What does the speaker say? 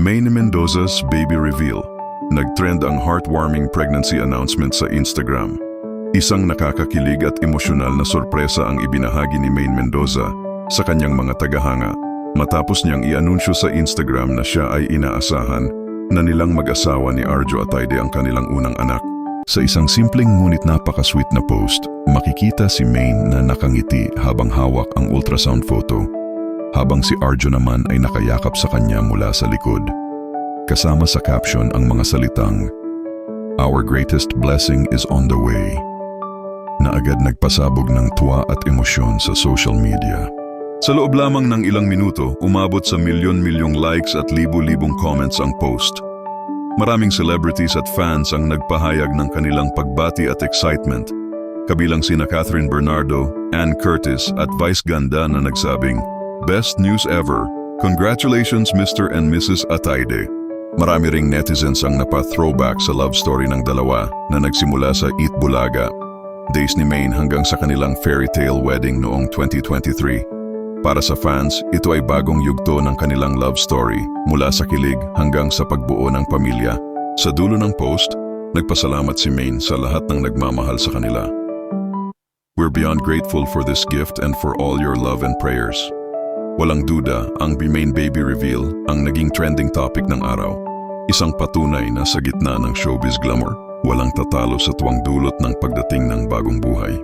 Maine Mendoza's baby reveal. Nagtrend ang heartwarming pregnancy announcement sa Instagram. Isang nakakakilig at emosyonal na sorpresa ang ibinahagi ni Maine Mendoza sa kanyang mga tagahanga matapos niyang i-anunsyo sa Instagram na siya ay inaasahan na nilang mag-asawa ni Arjo Atayde ang kanilang unang anak. Sa isang simpleng ngunit napaka-sweet na post, makikita si Maine na nakangiti habang hawak ang ultrasound photo, habang si Arjo naman ay nakayakap sa kanya mula sa likod. Kasama sa caption ang mga salitang, "Our greatest blessing is on the way," na agad nagpasabog ng tuwa at emosyon sa social media. Sa loob lamang ng ilang minuto, umabot sa milyon-milyong likes at libu-libong comments ang post. Maraming celebrities at fans ang nagpahayag ng kanilang pagbati at excitement, kabilang sina Catherine Bernardo, Ann Curtis at Vice Ganda na nagsabing, "Best news ever! Congratulations Mr. and Mrs. Atayde." Marami ring netizens ang napa-throwback sa love story ng dalawa na nagsimula sa Eat Bulaga, days ni Maine hanggang sa kanilang fairy tale wedding noong 2023. Para sa fans, ito ay bagong yugto ng kanilang love story mula sa kilig hanggang sa pagbuo ng pamilya. Sa dulo ng post, nagpasalamat si Maine sa lahat ng nagmamahal sa kanila. "We're beyond grateful for this gift and for all your love and prayers." Walang duda, ang Maine baby reveal ang naging trending topic ng araw. Isang patunay na sa gitna ng showbiz glamour, walang tatalo sa tuwang dulot ng pagdating ng bagong buhay.